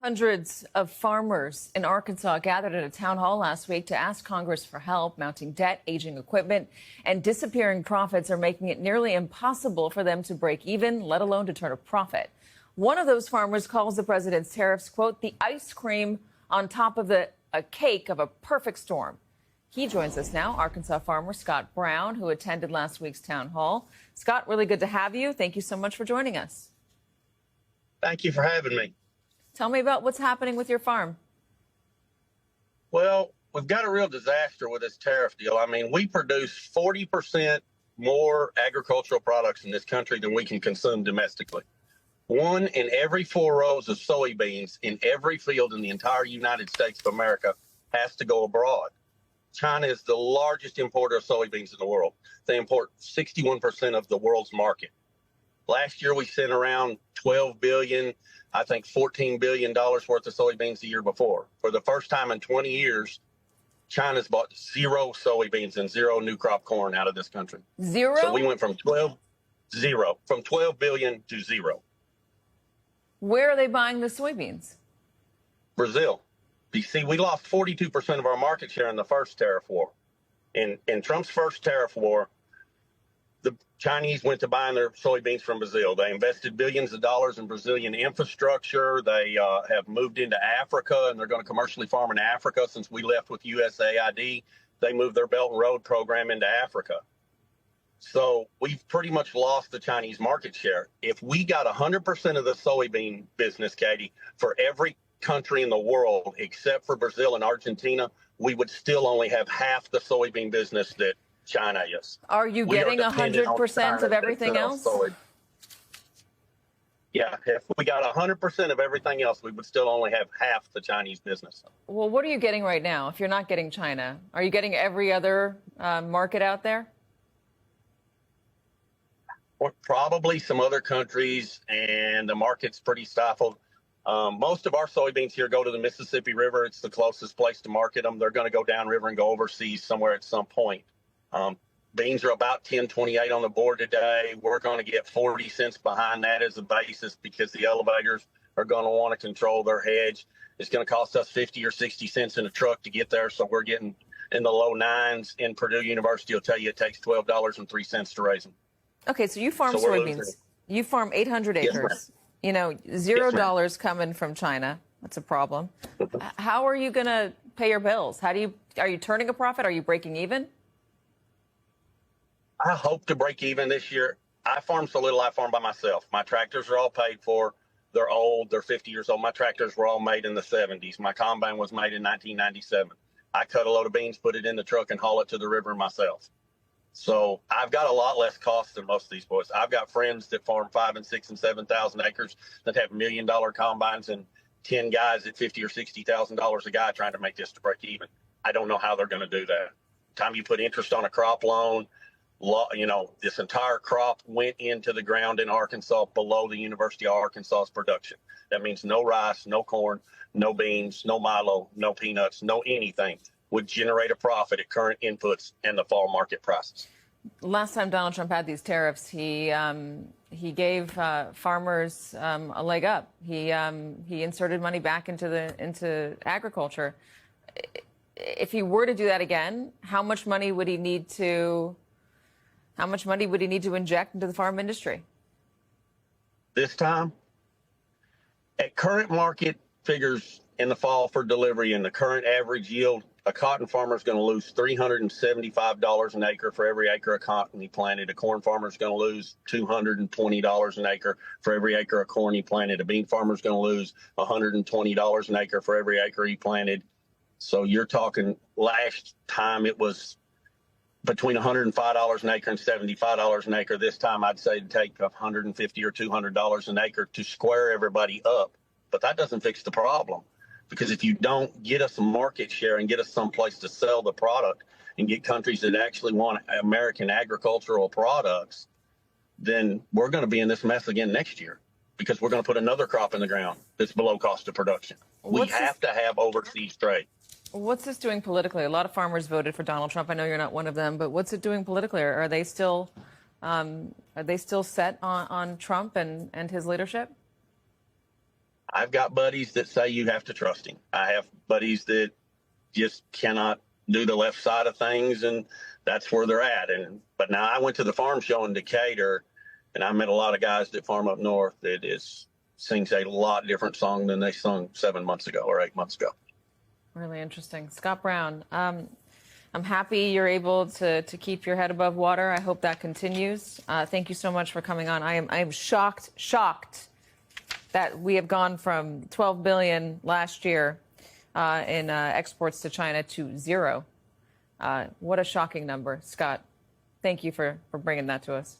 Hundreds of farmers in Arkansas gathered at a town hall last week to ask Congress for help. Mounting debt, aging equipment, and disappearing profits are making it nearly impossible for them to break even, let alone to turn a profit. One of those farmers calls the president's tariffs, quote, the ice cream on top of a cake of a perfect storm. He joins us now, Arkansas farmer Scott Brown, who attended last week's town hall. Scott, really good to have you. Thank you so much for joining us. Thank you for having me. Tell me about what's happening with your farm. Well, we've got a real disaster with this tariff deal. I mean, we produce 40% more agricultural products in this country than we can consume domestically. 1 in every 4 rows of soybeans in every field in the entire United States of America has to go abroad. China is the largest importer of soybeans in the world. They import 61% of the world's market. Last year, we sent around $12 billion, I think $14 billion worth of soybeans the year before. For the first time in 20 years, China's bought 0 soybeans and 0 new crop corn out of this country. 0? So we went from 12 billion to 0. Where are they buying the soybeans? Brazil. You see, we lost 42% of our market share in the first tariff war. In Trump's first tariff war, the Chinese went to buying their soybeans from Brazil. They invested billions of dollars in Brazilian infrastructure. They have moved into Africa, and they're going to commercially farm in Africa. Since we left with USAID, they moved their Belt and Road program into Africa. So we've pretty much lost the Chinese market share. If we got 100% of the soybean business, Katie, for every country in the world except for Brazil and Argentina, we would still only have half the soybean business that China is. Are you getting 100% of everything else? Yeah, if we got 100% of everything else, we would still only have half the Chinese business. Well, what are you getting right now if you're not getting China? Are you getting every other market out there? Or probably some other countries, and the market's pretty stifled. Most of our soybeans here go to the Mississippi River. It's the closest place to market them. They're going to go downriver and go overseas somewhere at some point. Beans are about $10.28 on the board today. We're going to get 40 cents behind that as a basis because the elevators are going to want to control their hedge. It's going to cost us 50 or 60 cents in a truck to get there, so we're getting in the low 9s. In Purdue University will tell you it takes $12.03 to raise them. Okay, so you farm soybeans. You farm 800 acres. You know, $0 coming from China. That's a problem. How are you going to pay your bills? Are you turning a profit? Are you breaking even? I hope to break even this year. I farm so little, I farm by myself. My tractors are all paid for. They're old. They're 50 years old. My tractors were all made in the 70s. My combine was made in 1997. I cut a load of beans, put it in the truck, and haul it to the river myself. So I've got a lot less cost than most of these boys. I've got friends that farm 5,000 and 6,000 and 7,000 acres that have $1 million combines and 10 guys at $50,000 or $60,000 a guy trying to make this to break even. I don't know how they're going to do that. Time you put interest on a crop loan, you know, this entire crop went into the ground in Arkansas below the University of Arkansas's production. That means no rice, no corn, no beans, no milo, no peanuts, no anything would generate a profit at current inputs and the fall market prices. Last time Donald Trump had these tariffs, he gave farmers a leg up. He inserted money back into agriculture. If he were to do that again, how much money would he need to inject into the farm industry? This time, at current market figures in the fall for delivery and the current average yield, a cotton farmer is going to lose $375 an acre for every acre of cotton he planted. A corn farmer is going to lose $220 an acre for every acre of corn he planted. A bean farmer is going to lose $120 an acre for every acre he planted. So you're talking last time it was between $105 an acre and $75 an acre. This time I'd say it'd take $150 or $200 an acre to square everybody up. But that doesn't fix the problem. Because if you don't get us a market share and get us someplace to sell the product and get countries that actually want American agricultural products, then we're going to be in this mess again next year because we're going to put another crop in the ground that's below cost of production. We have to have overseas trade. What's this doing politically? A lot of farmers voted for Donald Trump. I know you're not one of them, but what's it doing politically? Are they still set on Trump and his leadership? I've got buddies that say you have to trust him. I have buddies that just cannot do the left side of things, and that's where they're at. But now I went to the farm show in Decatur, and I met a lot of guys that farm up north that sings a lot different song than they sung 7 months ago or 8 months ago. Really interesting. Scott Brown, I'm happy you're able to keep your head above water. I hope that continues. Thank you so much for coming on. I am shocked that we have gone from 12 billion last year in exports to China to 0. What a shocking number, Scott. Thank you for bringing that to us.